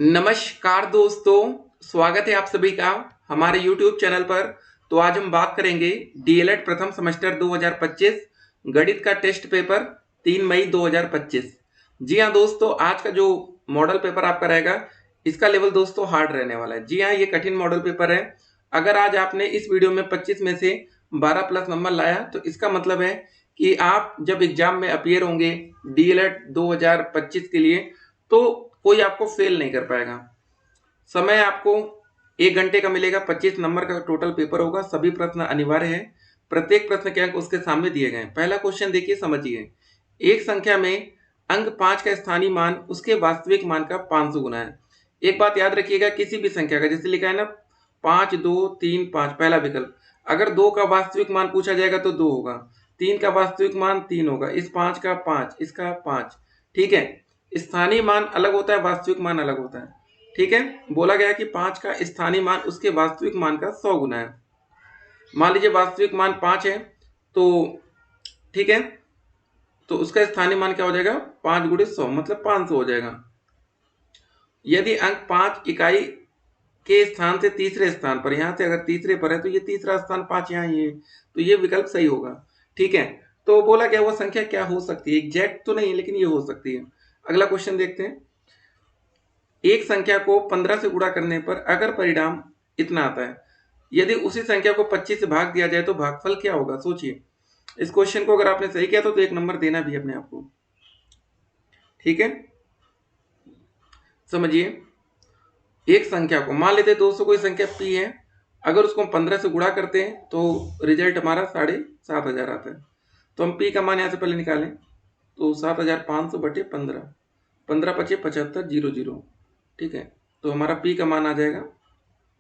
नमस्कार दोस्तों, स्वागत है आप सभी का हमारे YouTube चैनल पर। तो आज हम बात करेंगे डीएलएड प्रथम सेमेस्टर 2025 गणित का टेस्ट पेपर 3 मई 2025। जी हाँ दोस्तों, आज का जो मॉडल पेपर आपका रहेगा इसका लेवल दोस्तों हार्ड रहने वाला है। जी हाँ, ये कठिन मॉडल पेपर है। अगर आज आपने इस वीडियो में 25 में से 12 प्लस नंबर लाया तो इसका मतलब है कि आप जब एग्जाम में अपीयर होंगे डीएलएड 2025 के लिए तो कोई आपको फेल नहीं कर पाएगा। समय आपको 1 घंटे का मिलेगा। 25 नंबर का टोटल पेपर होगा। सभी प्रश्न अनिवार्य है। प्रत्येक प्रश्न के अंक उसके सामने दिए गए हैं। पहला क्वेश्चन देखिए, समझिए। एक संख्या में अंक 5 का स्थानीय मान उसके वास्तविक मान का 500 गुना है। एक बात याद रखिएगा, किसी भी संख्या का जैसे लिखा है ना 5 2 3 5 पहला विकल्प, अगर 2 का वास्तविक मान पूछा जाएगा तो 2 होगा, 3 का वास्तविक मान 3 होगा, इस 5 का 5, इसका 5। ठीक है, स्थानीय मान अलग होता है, वास्तविक मान अलग होता है। ठीक है, बोला गया कि 5 का स्थानीय मान उसके वास्तविक मान का 100 गुना है। मान लीजिए वास्तविक मान 5 है तो ठीक है, तो उसका स्थानीय मान क्या हो जाएगा, 5 गुणे 100 मतलब 500 हो जाएगा। यदि अंक 5 इकाई के स्थान से तीसरे स्थान पर, यहां से अगर तीसरे पर है तो ये तीसरा स्थान 5 यहाँ ही है, तो ये विकल्प सही होगा। ठीक है, तो बोला गया वो संख्या क्या हो सकती है, एग्जैक्ट तो नहीं लेकिन ये हो सकती है। अगला क्वेश्चन देखते हैं। एक संख्या को 15 से गुणा करने पर अगर परिणाम इतना आता है, यदि उसी संख्या को 25 से भाग दिया जाए तो भागफल क्या होगा। सोचिए, इस क्वेश्चन को अगर आपने सही किया तो 1 नंबर देना भी अपने आप को। ठीक है, समझिए। एक संख्या को मान लेते हैं 200 कोई संख्या p है, अगर उसको हम 15 से गुणा करते हैं तो रिजल्ट हमारा 7,500 आता है। तो हम p का मान यहाँ से पहले निकालें तो 7,500 बटे 15, 15 पचे 75 जीरो जीरो। ठीक है, तो हमारा p का मान आ जाएगा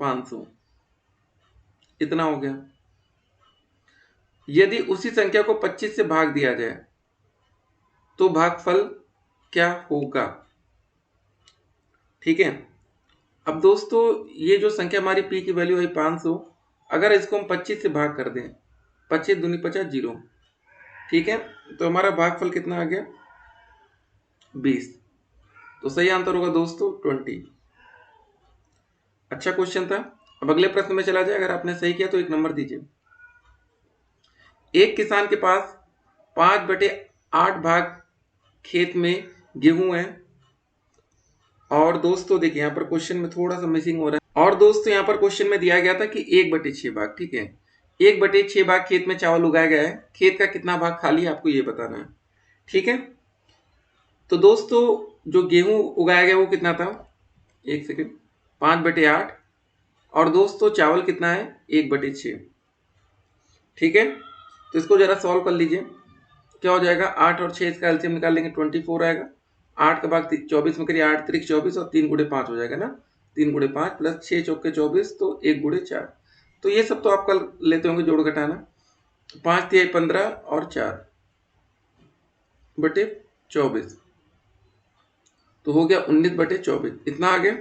500। इतना हो गया। यदि उसी संख्या को 25 से भाग दिया जाए तो भागफल क्या होगा। ठीक है, अब दोस्तों ये जो संख्या हमारी p की वैल्यू है 500, अगर इसको हम 25 से भाग कर दें, 25 दूनी 50 जीरो। ठीक है, तो हमारा भागफल कितना आ गया 20। तो सही आंसर होगा दोस्तों 20। अच्छा क्वेश्चन था। अब अगले प्रश्न में चला जाए। अगर आपने सही किया तो 1 नंबर दीजिए। एक किसान के पास 5/8 भाग खेत में गेहूं है, और दोस्तों देखिए यहाँ पर क्वेश्चन में थोड़ा सा मिसिंग हो रहा है। और दोस्तों यहाँ पर क्वेश्चन में दिया गया था कि 1/6 भाग। ठीक है, 1/6 भाग खेत में चावल उगाया गया है, खेत का कितना भाग खाली है आपको ये बताना है। ठीक है, तो दोस्तों जो गेहूं उगाया गया वो कितना था, एक सेकेंड, 5/8, और दोस्तों चावल कितना है 1/6। ठीक है, तो इसको जरा सॉल्व कर लीजिए। क्या हो जाएगा, 8 और 6 इसका एलसीएम निकाल लेंगे 24 आएगा। 8 का भाग 24 में करिए, 8 त्रिक 24 और 3 गुणे 5 हो जाएगा ना, 3 गुणे 5 प्लस 6 चौके 24 तो 1 गुणे 4। तो ये सब तो आप कल लेते होंगे जोड़ घटाना। 5 तिहाई 15 और 4/24, तो हो गया 19/24। इतना आ गया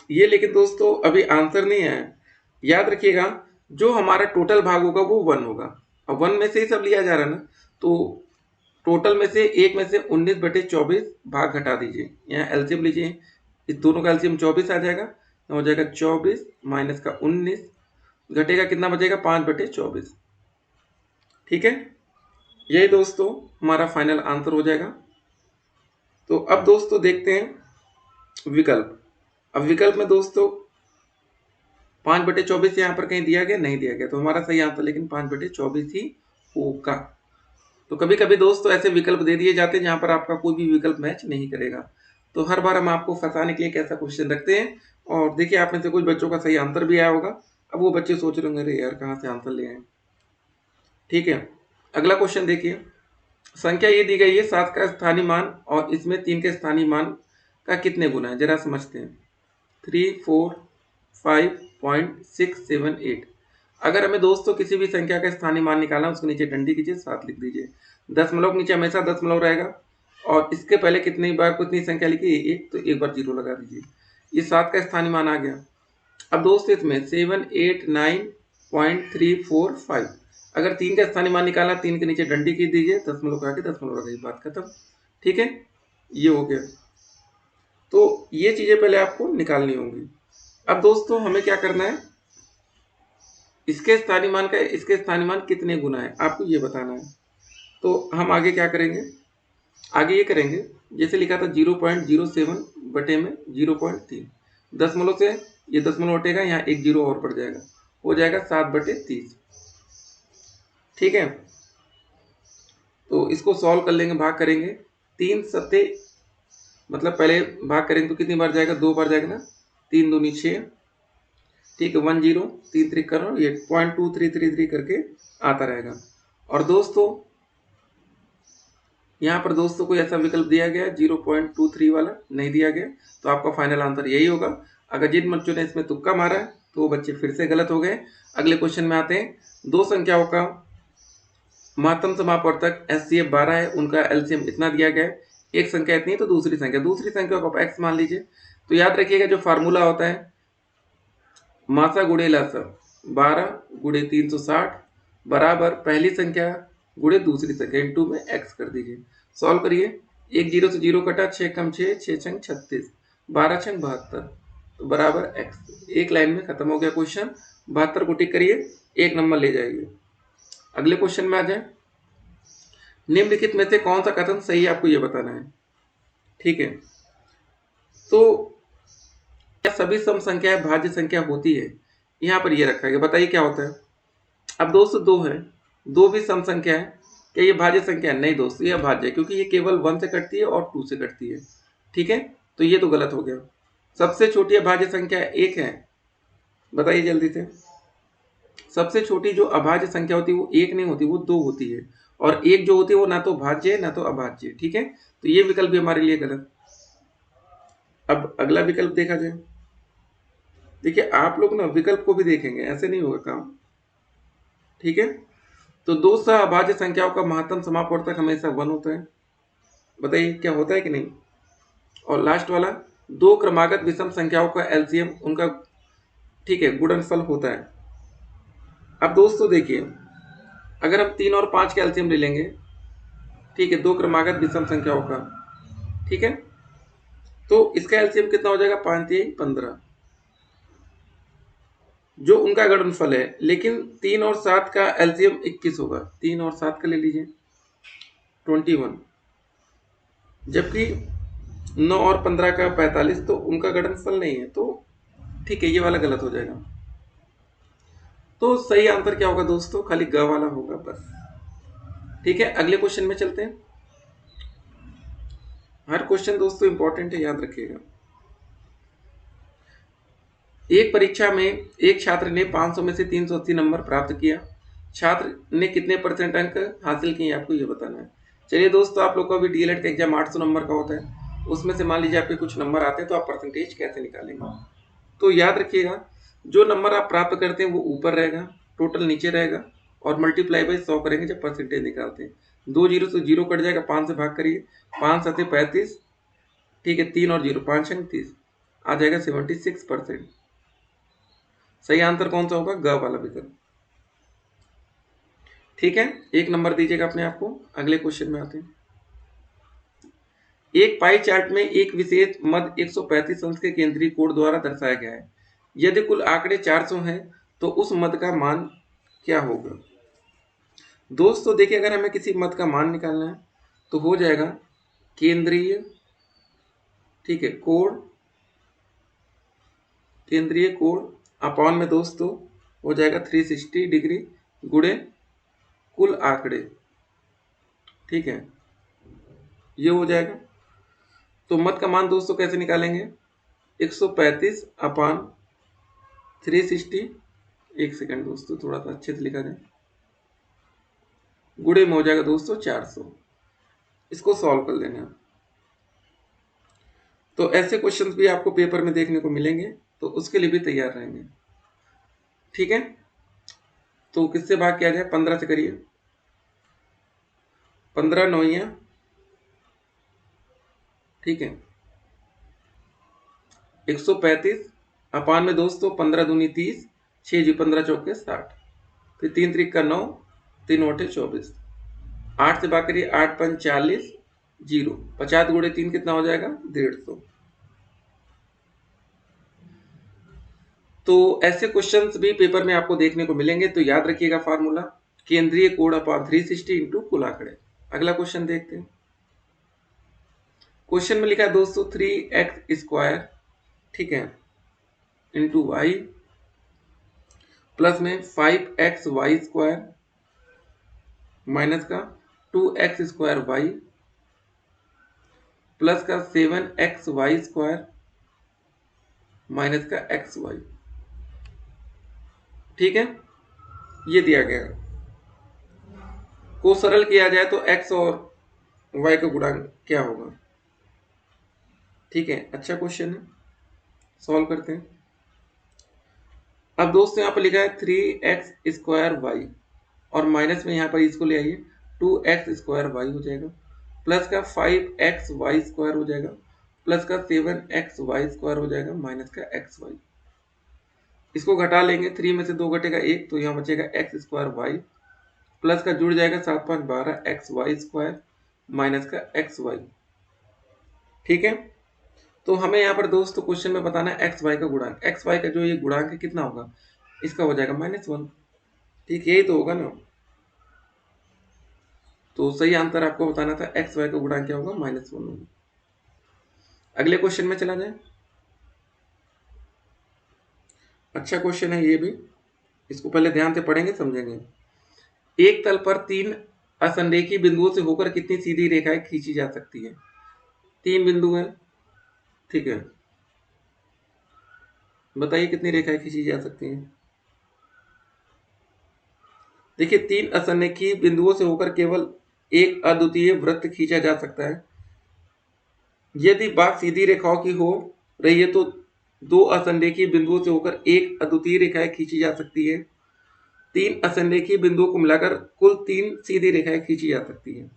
ये। लेकिन दोस्तों अभी आंसर नहीं है, याद रखिएगा। जो हमारा टोटल भाग होगा वो 1 होगा। अब 1 में से ही सब लिया जा रहा है ना, तो टोटल में से 1 में से 19/24 भाग घटा दीजिए। यहाँ एलसीएम लीजिए, इस दोनों का एलसीएम 24 आ जाएगा, तो हो जाएगा 24 माइनस का 19, घटेगा कितना बचेगा 5/24। ठीक है, यही दोस्तों हमारा फाइनल आंसर हो जाएगा। तो अब दोस्तों देखते हैं विकल्प। अब विकल्प में दोस्तों 5/24 यहाँ पर कहीं दिया गया, नहीं दिया गया, तो हमारा सही आंसर लेकिन 5/24 ही होगा। तो कभी कभी दोस्तों ऐसे विकल्प दे दिए जाते हैं जहां पर आपका कोई भी विकल्प मैच नहीं करेगा। तो हर बार हम आपको फंसाने के लिए कैसा क्वेश्चन रखते हैं। और देखिए आप में से कुछ बच्चों का सही आंसर भी आया होगा। अब वो बच्चे सोच रहे होंगे अरे यार कहाँ से आंसर ले आए। ठीक है, अगला क्वेश्चन देखिए। संख्या ये दी गई है 7 का स्थानीय मान और इसमें 3 के स्थानीय मान का कितने गुना है, जरा समझते हैं। 3 4 5.678। अगर हमें दोस्तों किसी भी संख्या का स्थानीय मान निकालना है उसके नीचे डंडी कीजिए, 7 लिख दीजिए। दशमलव के नीचे हमेशा दशमलव रहेगा, और इसके पहले कितनी बार कितनी संख्या लिखी, एक, तो एक बार जीरो लगा दीजिए। ये 7 का स्थानीय मान आ गया। अब दोस्तों इसमें 789.345, अगर 3 का स्थानीय मान निकालना, 3 के नीचे डंडी की दीजिए, दशमलव का आगे दशमलव लगाइए, बात खत्म। ठीक है, ये हो गया। तो ये चीजें पहले आपको निकालनी होंगी। अब दोस्तों हमें क्या करना है, इसके स्थानीय मान का इसके स्थानीय मान कितने गुना है आपको ये बताना है। तो हम आगे क्या करेंगे, आगे ये करेंगे जैसे लिखा था 0.07 बटे में 0.3, दशमलव से ये दशमलव हटेगा, यहाँ एक जीरो और बढ़ जाएगा, हो जाएगा 7/30। ठीक है, तो इसको सॉल्व कर लेंगे, भाग करेंगे, 3 सत्ते मतलब पहले भाग करेंगे तो कितनी बार जाएगा, 2 बार जाएगा ना, 3 दूनी 6, ठीक है, 10 3 3 करो, ये 0.2333 करके आता रहेगा। और दोस्तों यहाँ पर दोस्तों कोई ऐसा विकल्प दिया गया 0.23 वाला नहीं दिया गया, तो आपका फाइनल आंसर यही होगा। अगर जिन बच्चों ने इसमें तुक्का मारा है तो वो बच्चे फिर से गलत हो गए। अगले क्वेश्चन में आते हैं। दो संख्याओं का महत्तम समापवर्तक HCF 12 है, उनका एलसीएम इतना दिया गया है, एक संख्या इतनी है तो दूसरी संख्या को आप एक्स मान लीजिए। तो याद रखिएगा जो फार्मूला होता है मासा गुणे लसा 12 गुणे 360 बराबर पहली संख्या गुणे दूसरी संख्या इंटू में एक्स कर दीजिए। सॉल्व करिए, एक जीरो से जीरो कटा, 6 कम 6, 6 छंग 36, 12 छंग 72, तो बराबर एक्स। एक लाइन में खत्म हो गया क्वेश्चन। 72 को टिक करिए, एक नंबर ले जाइए। अगले क्वेश्चन में आ जाए। निम्नलिखित में से कौन सा कथन सही है आपको ये बताना है। ठीक है, तो क्या सभी सम संख्याएं भाज्य संख्या होती है, यहाँ पर ये रखा गया, बताइए क्या होता है। अब दोस्तों दो है, दो भी सम संख्या है, क्या ये भाज्य संख्या है? नहीं दोस्तों, ये भाज्य है, क्योंकि ये केवल 1 से कटती है और 2 से कटती है। ठीक है, तो ये तो गलत हो गया। सबसे छोटी अभाज्य संख्या 1 है, बताइए जल्दी से। सबसे छोटी जो अभाज्य संख्या होती है वो 1 नहीं होती, वो 2 होती है, और एक जो होती है वो ना तो भाज्य है ना तो अभाज्य। ठीक है, तो ये विकल्प भी हमारे लिए गलत। अब अगला विकल्प देखा जाए। देखिए आप लोग ना विकल्प को भी देखेंगे, ऐसे नहीं होगा काम। ठीक है, तो दो सह अभाज्य संख्याओं का महत्तम समापवर्तक हमेशा 1 होता है, बताइए क्या होता है कि नहीं। और लास्ट वाला, दो क्रमागत विषम संख्याओं का एलसीएम उनका, ठीक है, गुणनफल होता है। अब दोस्तों देखिए, अगर हम 3 और 5 का एलसीएम ले लेंगे, ठीक है, दो क्रमागत विषम संख्याओं का, ठीक है, तो इसका एलसीएम कितना हो जाएगा, 5 3 15, जो उनका गुणनफल है। लेकिन 3 और 7 का एलसीएम 21 होगा, 3 और 7 का ले लीजिए 21, जबकि 9 और 15 का 45, तो उनका गुणनफल नहीं है, तो ठीक है, ये वाला गलत हो जाएगा। तो सही आंसर क्या होगा दोस्तों, खाली ग वाला होगा बस। ठीक है, अगले क्वेश्चन में चलते हैं। हर क्वेश्चन दोस्तों इंपॉर्टेंट है, याद रखिएगा। एक परीक्षा में एक छात्र ने 500 में से 380 नंबर प्राप्त किया, छात्र ने कितने % अंक हासिल किए आपको ये बताना है। चलिए दोस्तों, आप लोग को अभी डीएलएड का एग्जाम 800 नंबर का होता है, उसमें से मान लीजिए आपके कुछ नंबर आते हैं, तो आप परसेंटेज कैसे निकालेंगे। तो याद रखिएगा, जो नंबर आप प्राप्त करते हैं वो ऊपर रहेगा, टोटल नीचे रहेगा, और मल्टीप्लाई बाई 100 करेंगे जब परसेंटेज निकालते हैं। 2 जीरो से जीरो कट जाएगा, 5 से भाग करिए, 5 7 35, ठीक है, 3 और 0 5 6 30, आ जाएगा 76%। सही आंसर कौन सा होगा, ग वाला विकल्प। ठीक है, एक नंबर दीजिएगा अपने आप को। अगले क्वेश्चन में आते हैं। एक पाई चार्ट में एक विशेष मद 135 अंश के केंद्रीय कोण द्वारा दर्शाया गया है। यदि कुल आंकड़े 400 हैं तो उस मद का मान क्या होगा। दोस्तों देखिए, अगर हमें किसी मद का मान निकालना है तो हो जाएगा केंद्रीय, ठीक है, कोण, केंद्रीय कोण अपॉन में दोस्तों हो जाएगा 360 डिग्री गुणे कुल आंकड़े। ठीक है, ये हो जाएगा। तो मद का मान दोस्तों कैसे निकालेंगे, 135 अपान 360, एक सेकंड दोस्तों थोड़ा सा अच्छे से लिखा जाए, गुणे में हो जाएगा दोस्तों 400। इसको सॉल्व कर लेना। तो ऐसे क्वेश्चंस भी आपको पेपर में देखने को मिलेंगे, तो उसके लिए भी तैयार रहेंगे। ठीक है, तो किससे भाग किया जाए, 15 से करिए, 15 9, ठीक है, 135 अपान में दोस्तों 15 दूनी 30, 6 जी 15 चौके 60, फिर 3 त्रिक का 9, 3 8 24, 8 से भाग करिए, 8 5 40, 0, 50 गुणे 3 कितना हो जाएगा, 150। तो ऐसे क्वेश्चंस भी पेपर में आपको देखने को मिलेंगे, तो याद रखिएगा फार्मूला केंद्रीय कोण अपॉन 360 इंटू कुल आंकड़े। अगला क्वेश्चन देखते हैं। क्वेश्चन में लिखा है दोस्तों 3x² ठीक है इंटू वाई प्लस में 5xy² माइनस का 2x² प्लस का 7xy² माइनस का xy। ठीक है, ये दिया गया को सरल किया जाए तो x और y का गुणांक क्या होगा। ठीक है, अच्छा क्वेश्चन है, सॉल्व करते हैं। अब दोस्तों यहाँ पर लिखा है 3x² और माइनस में यहाँ पर इसको ले आइए 2x² हो जाएगा प्लस का 5xy² हो जाएगा प्लस का 7xy² हो जाएगा माइनस का xy। इसको घटा लेंगे, 3 में से 2 घटेगा 1 तो यहाँ बचेगा x² प्लस का जुड़ जाएगा 7 5 12 xy² माइनस का xy। ठीक है, तो हमें यहाँ पर दोस्तों क्वेश्चन में बताना है xy का गुणांक। xy का जो ये गुणांक है कितना होगा, इसका हो जाएगा -1। ठीक, यही तो होगा ना। तो सही आंसर आपको बताना था xy का गुणांक क्या होगा, -1 होगा। अगले क्वेश्चन में चला जाए। अच्छा क्वेश्चन है ये भी, इसको पहले ध्यान से पढ़ेंगे समझेंगे। एक तल पर 3 असंरेखी बिंदुओं से होकर कितनी सीधी रेखाएं खींची जा सकती है। 3 बिंदु हैं, ठीक है, बताइए कितनी रेखाएं खींची जा सकती हैं। देखिए 3 असंरेखी बिंदुओं से होकर केवल एक अद्वितीय वृत्त खींचा जा सकता है। यदि बात सीधी रेखाओं की हो रही है तो 2 असंरेखी बिंदुओं से होकर एक अद्वितीय रेखाएं खींची जा सकती है। 3 असंरेखी बिंदुओं को मिलाकर कुल 3 सीधी रेखाएं खींची जा सकती है।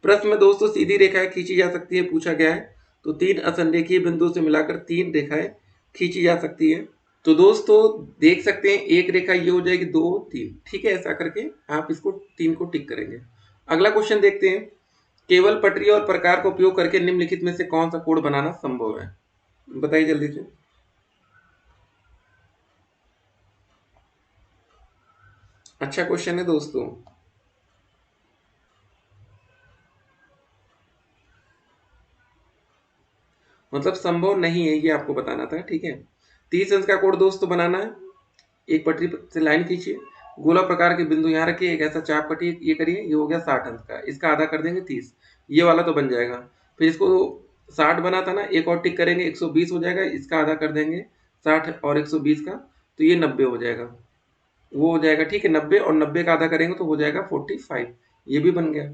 प्रश्न में दोस्तों सीधी रेखाएं खींची जा सकती है पूछा गया है, तो 3 असंरेखीय बिंदुओं से मिलाकर 3 रेखाएं खींची जा सकती है। तो दोस्तों देख सकते हैं एक रेखा ये हो जाएगी 2 3, ठीक है, ऐसा करके आप इसको 3 को टिक करेंगे। अगला क्वेश्चन देखते हैं। केवल पटरी और प्रकार का उपयोग करके निम्नलिखित में से कौन सा कोण बनाना संभव है, बताइए जल्दी से। अच्छा क्वेश्चन है दोस्तों, मतलब संभव नहीं है ये आपको बताना था। ठीक है, 30 अंश का कोण दोस्तों बनाना है। एक पटरी से लाइन खींचिए, गोला प्रकार के बिंदु यहाँ रखिए, एक ऐसा चाप कटिए, ये करिए, ये हो गया 60 अंश का। इसका आधा कर देंगे 30, ये वाला तो बन जाएगा। फिर इसको 60 बना था ना, एक और टिक करेंगे 120 हो जाएगा, इसका आधा कर देंगे 60 और 120 का, तो ये 90 हो जाएगा, वो हो जाएगा। ठीक है, 90 और 90 का आधा करेंगे तो हो जाएगा 45, ये भी बन गया।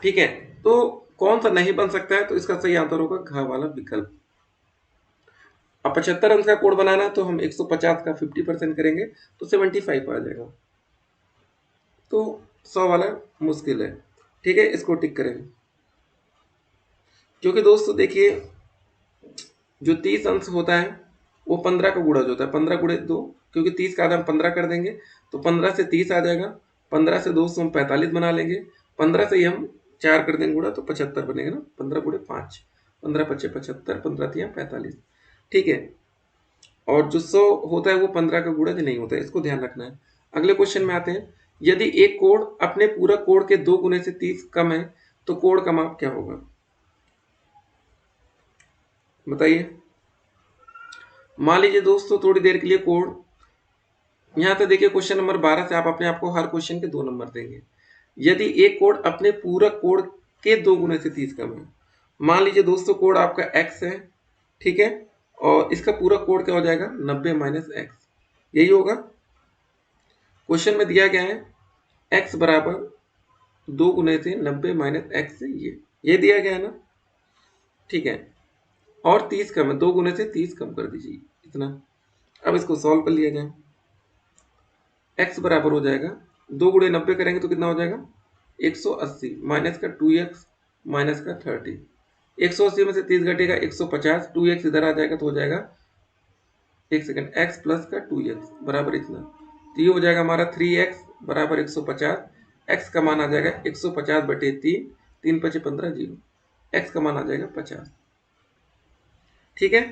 ठीक है, तो कौन सा नहीं बन सकता है, तो इसका सही आंसर होगा घ वाला विकल्प। अब 75 अंश का कोण बनाना है तो हम 150 का 50% करेंगे तो 75 आ जाएगा, तो 100 वाला मुश्किल है। ठीक है, इसको टिक करेंगे, क्योंकि दोस्तों देखिए जो 30 अंश होता है वो 15 का गुणज होता है, 15 गुणे 2, क्योंकि 30 का आधा हम 15 कर देंगे तो 15 से 30 आ जाएगा, 15 से 2 हम 45 बना लेंगे, 15 से ही हम 4 कर देंगे गुणा तो 75 बनेगा ना, 15 गुणे 5, 15 पच्चे 75, 15 तिया 45। ठीक है, और जो 100 होता है वो 15 का गुणज नहीं होता है, इसको ध्यान रखना है। अगले क्वेश्चन में आते हैं। यदि एक कोण अपने पूरक कोण के 2 गुने से 30 कम है तो कोण का माप क्या होगा, बताइए। मान लीजिए दोस्तों थोड़ी देर के लिए कोण, यहां तक देखिए क्वेश्चन नंबर 12 से आप अपने आप को हर क्वेश्चन के 2 नंबर देंगे। यदि एक कोण अपने पूरक कोण के 2 गुने से 30 कम है, मान लीजिए दोस्तों कोण आपका x है, ठीक है, और इसका पूरक कोण क्या हो जाएगा 90 माइनस एक्स, यही होगा। क्वेश्चन में दिया गया है x बराबर 2 गुने से 90 माइनस एक्स, ये दिया गया है ना। ठीक है, और 30 कम है, 2 गुने से 30 कम कर दीजिए इतना। अब इसको सॉल्व कर लिया जाए। x बराबर हो जाएगा 2 गुणे 90 करेंगे तो कितना हो जाएगा 180 माइनस का 2x माइनस का 30, 180 में से 30 घटेगा 150, 2x इधर आ जाएगा तो हो जाएगा, एक सेकंड, x प्लस का 2x बराबर इतना, तो ये हो जाएगा हमारा 3x बराबर 150। x का मान आ जाएगा 150 बटे 3, 3 पचे 15 0, x का मान आ जाएगा 50। ठीक है,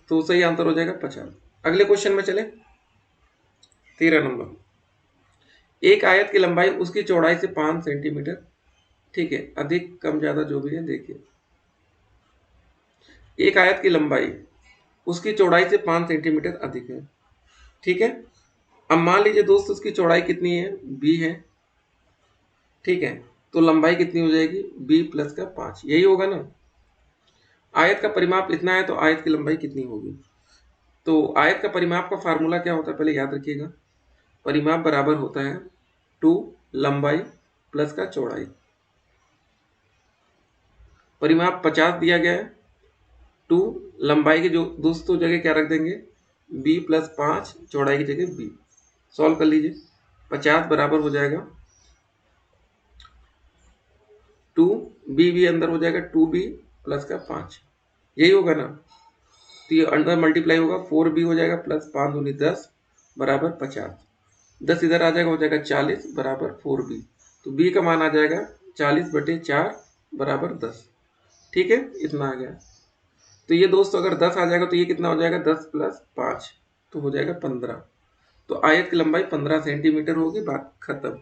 तो सही आंसर हो जाएगा 50। अगले क्वेश्चन में चले, 13 नंबर। एक आयत की लंबाई उसकी चौड़ाई से 5 सेंटीमीटर, ठीक है, अधिक कम ज्यादा जो भी है देखिए। एक आयत की लंबाई उसकी चौड़ाई से 5 सेंटीमीटर अधिक है, ठीक है। अब मान लीजिए दोस्त उसकी चौड़ाई कितनी है, b है, ठीक है। तो लंबाई कितनी हो जाएगी, b प्लस का 5, यही होगा ना। आयत का परिमाप इतना है तो आयत की लंबाई कितनी होगी। तो आयत का परिमाप का फार्मूला क्या होता है, पहले याद रखिएगा। परिमाप बराबर होता है 2 लंबाई प्लस का चौड़ाई। परिमाप 50 दिया गया है, 2 लंबाई की जो दोस्तों जगह क्या रख देंगे, b प्लस 5, चौड़ाई की जगह b। सॉल्व कर लीजिए, 50 बराबर हो जाएगा 2, b भी अंदर हो जाएगा 2b प्लस का 5, यही होगा ना। तो ये अंदर मल्टीप्लाई होगा, 4b हो जाएगा प्लस 5 दूनी 10 बराबर 50। 10 इधर आ जाएगा, हो जाएगा 40 बराबर 4b। तो b का मान आ जाएगा 40/4 बराबर 10, ठीक है, इतना आ गया। तो ये दोस्तों अगर 10 आ जाएगा तो ये कितना हो जाएगा, 10 प्लस 5 तो हो जाएगा 15। तो आयत की लंबाई 15 सेंटीमीटर होगी, बात खत्म,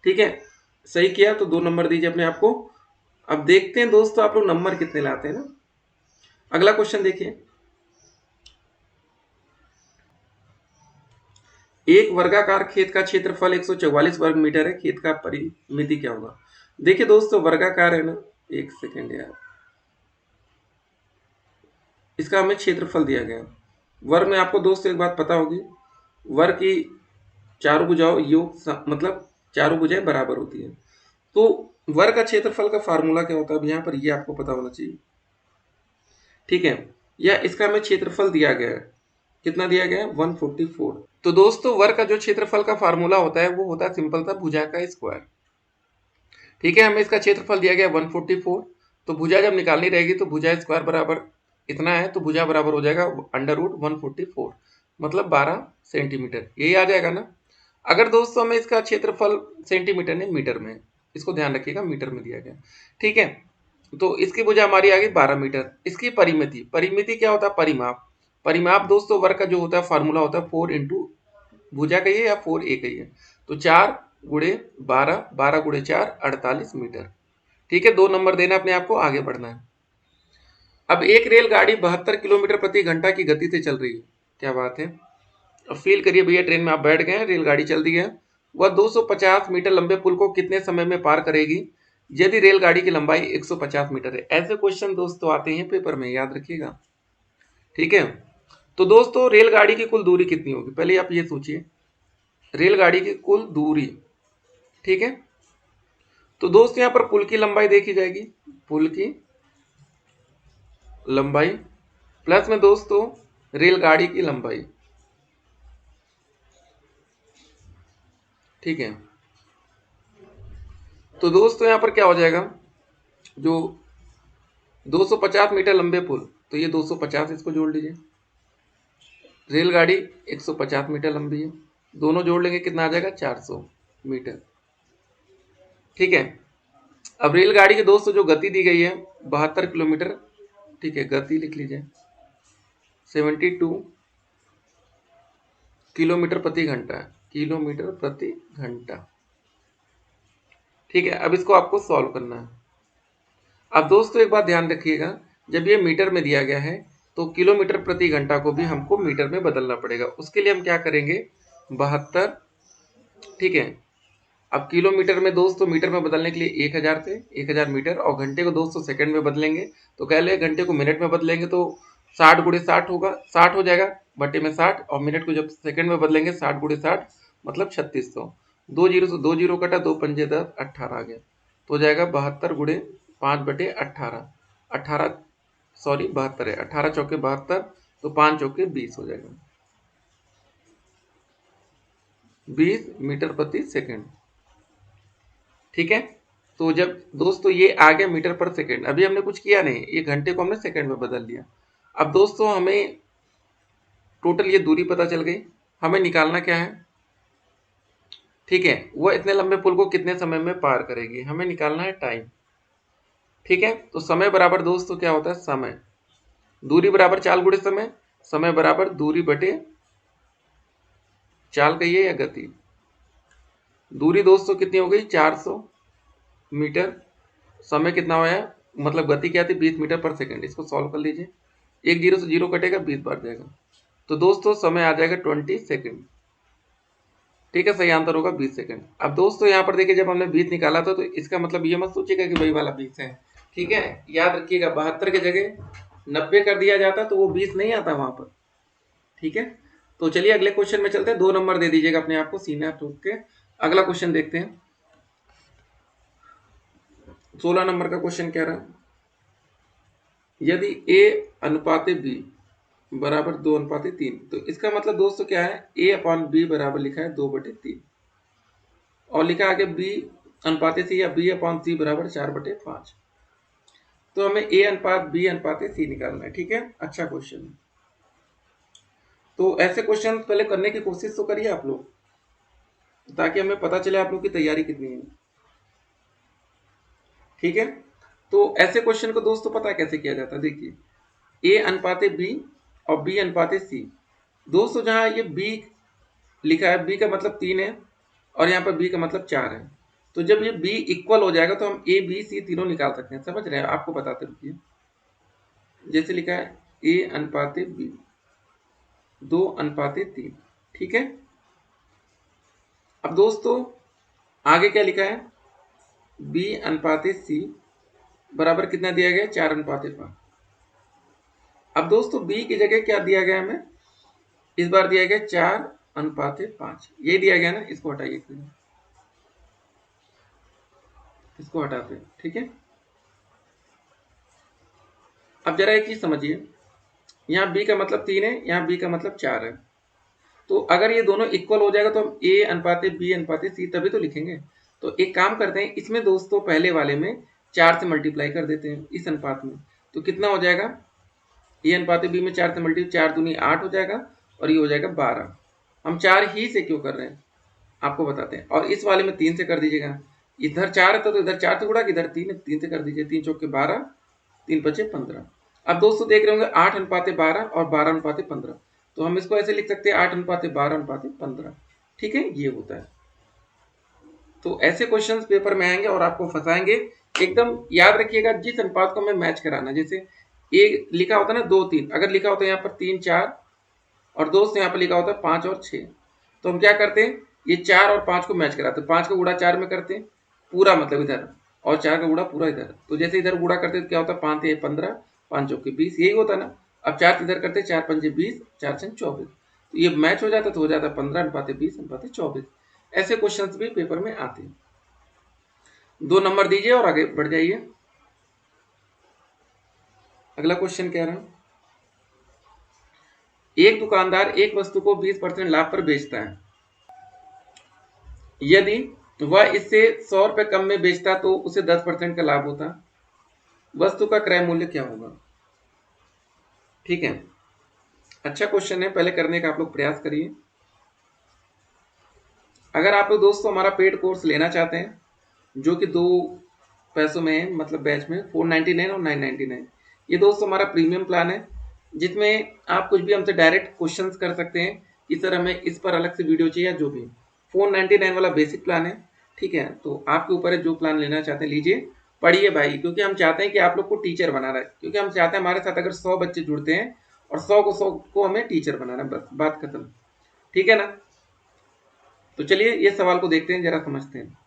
ठीक है। सही किया तो 2 नंबर दीजिए अपने आप को। अब देखते हैं दोस्तों आप लोग नंबर कितने लाते हैं ना। अगला क्वेश्चन देखिए, एक वर्गाकार खेत का क्षेत्रफल 144 वर्ग मीटर है, खेत का परिमिति क्या होगा। देखिए दोस्तों वर्गाकार है ना, एक सेकेंड यार, इसका हमें क्षेत्रफल दिया गया। वर्ग में आपको दोस्तों एक बात पता होगी, वर्ग की चारों भुजाओं योग मतलब चारों भुजाएं बराबर होती है। तो वर्ग का क्षेत्रफल का फार्मूला क्या होता है, अब यहाँ पर ये आपको पता होना चाहिए, ठीक है। या इसका हमें क्षेत्रफल दिया गया है, कितना दिया गया है, 144। तो दोस्तों वर्ग का जो क्षेत्रफल का फार्मूला होता है वो होता है सिंपल सा भुजा का स्क्वायर, ठीक है। हमें इसका क्षेत्रफल दिया गया 144, तो भुजा जब निकालनी रहेगी तो भुजा स्क्वायर बराबर इतना है, तो भुजा बराबर हो जाएगा √144 मतलब 12 सेंटीमीटर, यही आ जाएगा ना। अगर दोस्तों हमें इसका क्षेत्रफल सेंटीमीटर नहीं मीटर में, इसको ध्यान रखिएगा मीटर में दिया गया, ठीक है। तो इसकी भुजा हमारी आ गई 12 मीटर। इसकी परिमिति, परिमिति क्या होता है, परिमाप। परिमाप दोस्तों वर्ग का जो होता है फार्मूला होता है 4 इंटू भुजा कहिए या 4a कहिए, तो 4 गुणे 12, 12 गुणे 4 48 मीटर, ठीक है। 2 नंबर देना अपने आप को, आगे बढ़ना है। अब एक रेलगाड़ी 72 किलोमीटर प्रति घंटा की गति से चल रही है, क्या बात है। अब फील करिए भैया, ट्रेन में आप बैठ गए, रेलगाड़ी चल दी है, वह 250 मीटर लंबे पुल को कितने समय में पार करेगी यदि रेलगाड़ी की लंबाई 150 मीटर है। ऐसे क्वेश्चन दोस्तों आते हैं पेपर में, याद रखिएगा, ठीक है। तो दोस्तों रेलगाड़ी की कुल दूरी कितनी होगी, पहले आप ये सोचिए, रेलगाड़ी की कुल दूरी, ठीक है। तो दोस्तों यहां पर पुल की लंबाई देखी जाएगी, पुल की लंबाई प्लस में दोस्तों रेलगाड़ी की लंबाई, ठीक है। तो दोस्तों यहां पर क्या हो जाएगा, जो 250 मीटर लंबे पुल, तो ये 250 इसको जोड़ लीजिए, रेलगाड़ी 150 मीटर लंबी है, दोनों जोड़ लेंगे कितना आ जाएगा, 400 मीटर, ठीक है। अब रेलगाड़ी के दोस्तों जो गति दी गई है 72 किलोमीटर, ठीक है, गति लिख लीजिए 72 किलोमीटर प्रति घंटा, किलोमीटर प्रति घंटा, ठीक है। अब इसको आपको सॉल्व करना है। अब दोस्तों एक बात ध्यान रखिएगा, जब ये मीटर में दिया गया है तो किलोमीटर प्रति घंटा को भी हमको मीटर में बदलना पड़ेगा। उसके लिए हम क्या करेंगे, 72, ठीक है। अब किलोमीटर में दोस्तों मीटर में बदलने के लिए 1000 थे, 1000 मीटर, और घंटे को दोस्तों सेकंड में बदलेंगे, तो कह ले घंटे को मिनट में बदलेंगे तो 60 गुणे 60 होगा, 60 हो जाएगा बटे में 60, और मिनट को जब सेकंड में बदलेंगे 60 गुणे 60 मतलब 3600। 2 जीरो से 2 जीरो कटा, 2 पंजे 10, 18 आ गया, तो हो जाएगा 72 गुणे 5/18, 18 सॉरी 72 है, 18 चौके 72, तो 5 चौके 20 हो जाएगा, 20 मीटर प्रति सेकंड, ठीक है। तो जब दोस्तों ये आ गया मीटर पर सेकंड, अभी हमने कुछ किया नहीं, ये घंटे को हमने सेकंड में बदल दिया। अब दोस्तों हमें टोटल ये दूरी पता चल गई, हमें निकालना क्या है, ठीक है, वो इतने लंबे पुल को कितने समय में पार करेगी, हमें निकालना है टाइम, ठीक है। तो समय बराबर दोस्तों क्या होता है, समय, दूरी बराबर चाल गुणे समय, समय बराबर दूरी बटे चाल कहिए या गति। दूरी दोस्तों कितनी हो गई 400 मीटर। समय कितना हुआ मतलब गति क्या थी 20 मीटर पर सेकंड। इसको सॉल्व कर लीजिए, एक जीरो से जीरो कटेगा 20 बार जाएगा, तो दोस्तों समय आ जाएगा 20 सेकंड। ठीक है, सही आंसर होगा 20 सेकंड। अब दोस्तों यहाँ पर देखिए जब हमने 20 निकाला था तो इसका मतलब ये मत सोचिएगा कि वही वाला 20 है। ठीक है, याद रखिएगा 72 की जगह 90 कर दिया जाता तो वो 20 नहीं आता वहां पर। ठीक है, तो चलिए अगले क्वेश्चन में चलते हैं। 2 नंबर दे दीजिएगा अपने आप को सीना ठोक के। अगला क्वेश्चन देखते हैं। 16 नंबर का क्वेश्चन कह रहा है यदि a अनुपाते b बराबर 2:3, तो इसका मतलब दोस्तों क्या है a/b बराबर लिखा है 2/3 और लिखा आगे b अनुपाते c या b/c बराबर 4/5। तो हमें a अनुपात b अनुपाते c निकालना है। ठीक है, अच्छा क्वेश्चन है। तो ऐसे क्वेश्चन पहले करने की कोशिश तो करिए आप लोग, ताकि हमें पता चले आप लोग की तैयारी कितनी है। ठीक है, तो ऐसे क्वेश्चन को दोस्तों पता कैसे किया जाता है, देखिए a अनुपाते b और b अनुपाते c। दोस्तों जहां ये b लिखा है, b का मतलब 3 है और यहाँ पर b का मतलब 4 है, तो जब ये b इक्वल हो जाएगा तो हम a b c तीनों निकाल सकते हैं। समझ रहे हैं, आपको बताते रुकिए। जैसे लिखा है a अनुपाते b 2:3। ठीक है, अब दोस्तों आगे क्या लिखा है b अनुपाते c बराबर कितना दिया गया 4:5। अब दोस्तों b की जगह क्या दिया गया हमें, इस बार दिया गया 4:5, ये दिया गया ना, इसको हटाइए, इसको हटाते हैं। ठीक है, अब जरा एक चीज समझिए, यहाँ b का मतलब 3 है, यहाँ b का मतलब 4 है, तो अगर ये दोनों इक्वल हो जाएगा तो हम a अनुपाते b अनुपाते c तभी तो लिखेंगे। तो एक काम करते हैं, इसमें दोस्तों पहले वाले में 4 से मल्टीप्लाई कर देते हैं इस अनुपात में, तो कितना हो जाएगा a अनुपाते b में 4 से मल्टीप्लाई 4 दूनी 8 हो जाएगा और ये हो जाएगा 12। हम 4 ही से क्यों कर रहे हैं आपको बताते हैं। और इस वाले में 3 से कर दीजिएगा, इधर 4 है तो इधर 4 से गुणा, इधर 3 है, 3 से कर दीजिए, 3 चौके 12, 3 पचे 15। अब दोस्तों देख रहे होंगे 8:12 और 12:15, तो हम इसको ऐसे लिख सकते हैं 8:12:15। ठीक है, ये होता है। तो ऐसे क्वेश्चंस पेपर में आएंगे और आपको फंसाएंगे। एकदम याद रखिएगा जिस अनुपात को हमें मैच कराना, जैसे ए लिखा होता है ना 2 3, अगर लिखा होता है यहाँ पर 3 4 और दोस्त यहाँ पर लिखा होता है 5 और 6, तो हम क्या करते हैं ये 4 और 5 को मैच कराते हैं। 5 का गुणा 4 में करते हैं पूरा मतलब इधर, और 4 का गुणा पूरा इधर। तो जैसे इधर गुणा करते हैं तो क्या होता है 5 3 15, 5 चौके 20, यही होता है ना। अब 4 इधर करते हैं 4 पंजे 20, 4 छंग 24, तो ये मैच हो जाता है, तो हो जाता है 15:20:24। ऐसे क्वेश्चंस भी पेपर में आते हैं। 2 नंबर दीजिए और आगे बढ़ जाइए। अगला क्वेश्चन कह रहा हूं एक दुकानदार एक वस्तु को 20% लाभ पर बेचता है। यदि वह इससे 100 रुपए कम में बेचता तो उसे 10% का लाभ होता। वस्तु का क्रय मूल्य क्या होगा। ठीक है, अच्छा क्वेश्चन है, पहले करने का आप लोग प्रयास करिए। अगर आप लोग दोस्तों हमारा पेड कोर्स लेना चाहते हैं जो कि 2 पैसों में है, मतलब बैच में 499 और 999, ये दोस्तों हमारा प्रीमियम प्लान है जिसमें आप कुछ भी हमसे डायरेक्ट क्वेश्चंस कर सकते हैं कि सर हमें इस पर अलग से वीडियो चाहिए, जो भी 499 वाला बेसिक प्लान है। ठीक है, तो आपके ऊपर है, जो प्लान लेना चाहते हैं लीजिए, पढ़िए भाई, क्योंकि हम चाहते हैं कि आप लोग को टीचर बनाना है, क्योंकि हम चाहते हैं हमारे साथ अगर 100 बच्चे जुड़ते हैं और 100 को हमें टीचर बनाना है, बस बात खत्म। ठीक है ना, तो चलिए ये सवाल को देखते हैं, जरा समझते हैं।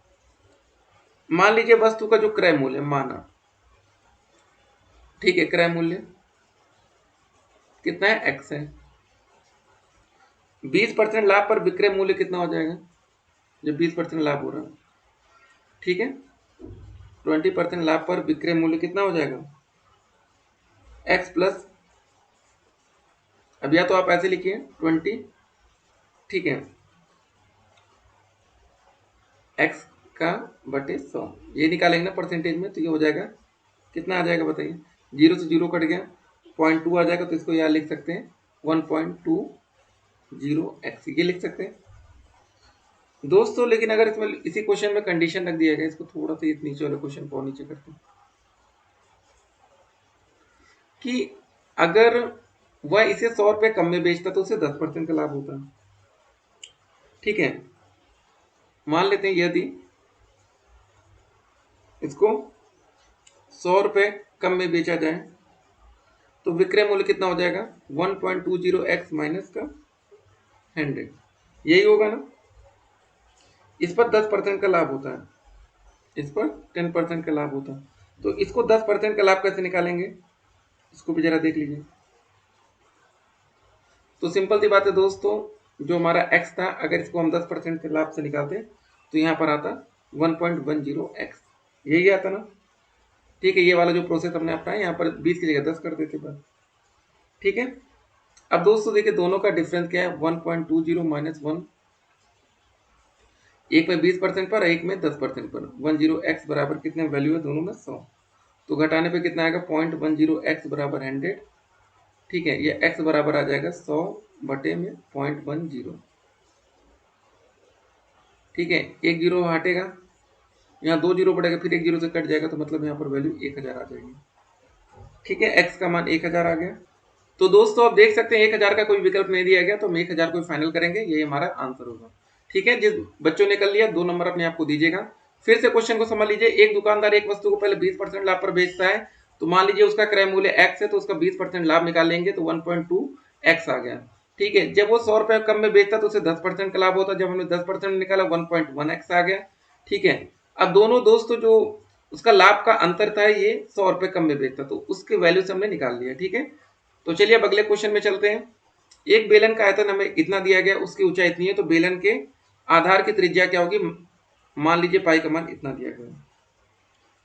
मान लीजिए वस्तु का जो क्रय मूल्य माना, ठीक है, क्रय मूल्य कितना है x है, 20% लाभ पर विक्रय मूल्य कितना हो जाएगा जब 20% लाभ हो रहा है। ठीक है, 20% लाभ पर विक्रय मूल्य कितना हो जाएगा x प्लस, अब या तो आप ऐसे लिखिए 20, ठीक है, x का बटे 100, ये निकालेंगे ना परसेंटेज में, तो ये हो जाएगा कितना आ जाएगा बताइए, 0 से 0 कट गया, 0.2 आ जाएगा, तो इसको यहाँ लिख सकते हैं 1.20x, ये लिख सकते हैं दोस्तों। लेकिन अगर इसमें इसी क्वेश्चन में कंडीशन रख दिया गया, इसको थोड़ा सा नीचे वाले क्वेश्चन को नीचे करते हैं कि अगर वह इसे 100 रुपये कम में बेचता तो उसे 10% का लाभ होता। ठीक है, मान लेते हैं यदि इसको 100 रुपये कम में बेचा जाए तो विक्रय मूल्य कितना हो जाएगा 1.20x माइनस का 100, यही होगा ना। इस पर 10% का लाभ होता है, इस पर 10% का लाभ होता है, तो इसको 10% का लाभ कैसे निकालेंगे, इसको भी जरा देख लीजिए। तो सिंपल सी बात है दोस्तों, जो हमारा x था अगर इसको हम 10% के लाभ से निकालते तो यहाँ पर आता 1.10x, यही आता ना। ठीक है, ये वाला जो प्रोसेस हमने अपनाया यहाँ पर 20 की जगह 10 कर देते बस। ठीक है, अब दोस्तों देखिए दोनों का डिफरेंस क्या है 1.20 माइनस 1, एक में 20% पर एक में 10% पर। 10x बराबर कितने वैल्यू है दोनों में 100, तो घटाने पे कितना आएगा 0.10x बराबर 100। ठीक है, ये x बराबर आ जाएगा 100 बटे में 0.10। ठीक है, एक जीरो हटेगा, यहाँ 2 जीरो पड़ेगा, फिर 1 जीरो से कट जाएगा, तो मतलब यहाँ पर वैल्यू 1000 आ जाएगी। ठीक है, x का मान 1000 आ गया। तो दोस्तों आप देख सकते हैं 1000 का कोई विकल्प नहीं दिया गया, तो हम 1000 को फाइनल करेंगे, ये हमारा आंसर होगा। ठीक है, जिस बच्चों ने कर लिया 2 नंबर अपने आप को दीजिएगा। फिर से क्वेश्चन को समझ लीजिए, एक दुकानदार एक वस्तु को पहले 20% लाभ पर बेचता है, तो मान लीजिए उसका क्रय मूल्य x है, तो उसका 20% लाभ निकाल लेंगे तो 1.2x आ गया। ठीक है, जब वो 100 रुपये कम में बेचता तो उसे 10% का लाभ होता, जब हमने 10% निकाला 1.1x आ गया। ठीक है, अब दोनों दोस्तों जो उसका लाभ का अंतर था ये 100 रुपये कम में बेचता, तो उसके वैल्यू से हमने निकाल लिया। ठीक है, तो चलिए अब अगले क्वेश्चन में चलते हैं। एक बेलन का आयतन हमें इतना दिया गया, उसकी ऊंचाई इतनी है, तो बेलन के आधार की त्रिज्या क्या होगी, मान लीजिए पाई का मान इतना दिया गया।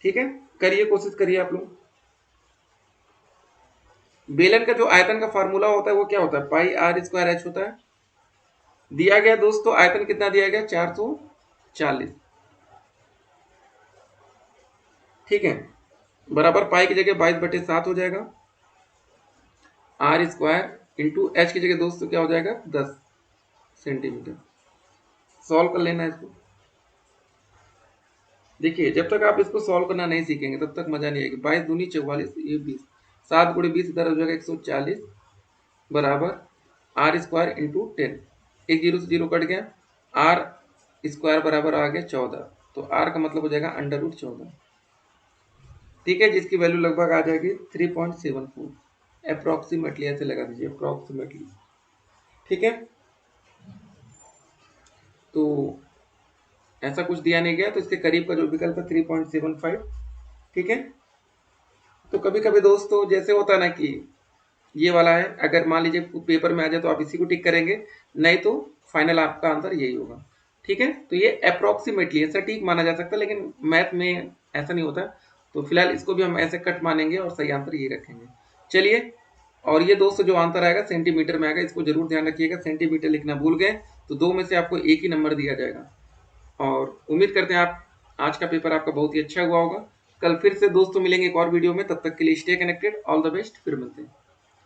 ठीक है, करिए, कोशिश करिए आप लोग। बेलन का जो आयतन का फार्मूला होता है वो क्या होता है, पाई आर स्क्वायर एच होता है। दिया गया दोस्तों आयतन कितना दिया गया 440। ठीक है, बराबर पाई की जगह 22/7 हो जाएगा, आर स्क्वायर इंटू एच की जगह दोस्तों क्या हो जाएगा 10 सेंटीमीटर। सॉल्व कर लेना इसको। देखिए जब तक आप इसको सॉल्व करना नहीं सीखेंगे तब तक मजा नहीं आएगी। 22 दूनी 44, ये 20, 7 गुणे 20 इधर हो जाएगा 140 बराबर आर स्क्वायर इंटू 10, एक जीरो से जीरो कट गया, आर स्क्वायर बराबर आ गया 14, तो आर का मतलब हो जाएगा √14। ठीक है, जिसकी वैल्यू लगभग आ जाएगी 3.74 अप्रोक्सीमेटली, ऐसे लगा दीजिए अप्रोक्सीमेटली। ठीक है, तो ऐसा कुछ दिया नहीं गया, तो इसके करीब का जो विकल्प है 3.75। ठीक है, तो कभी कभी दोस्तों जैसे होता है ना कि ये वाला है, अगर मान लीजिए पेपर में आ जाए तो आप इसी को टिक करेंगे, नहीं तो फाइनल आपका आंसर यही होगा। ठीक है, तो ये अप्रोक्सीमेटली है, सटीक माना जा सकता है, लेकिन मैथ में ऐसा नहीं होता, तो फिलहाल इसको भी हम ऐसे कट मानेंगे और सही आंसर ये रखेंगे। चलिए, और ये दोस्तों जो आंसर आएगा सेंटीमीटर में आएगा, इसको जरूर ध्यान रखिएगा, सेंटीमीटर लिखना भूल गए तो 2 में से आपको एक ही नंबर दिया जाएगा। और उम्मीद करते हैं आप आज का पेपर आपका बहुत ही अच्छा हुआ होगा। कल फिर से दोस्तों मिलेंगे एक और वीडियो में, तब तक के लिए stay connected, all the best, फिर मिलते हैं।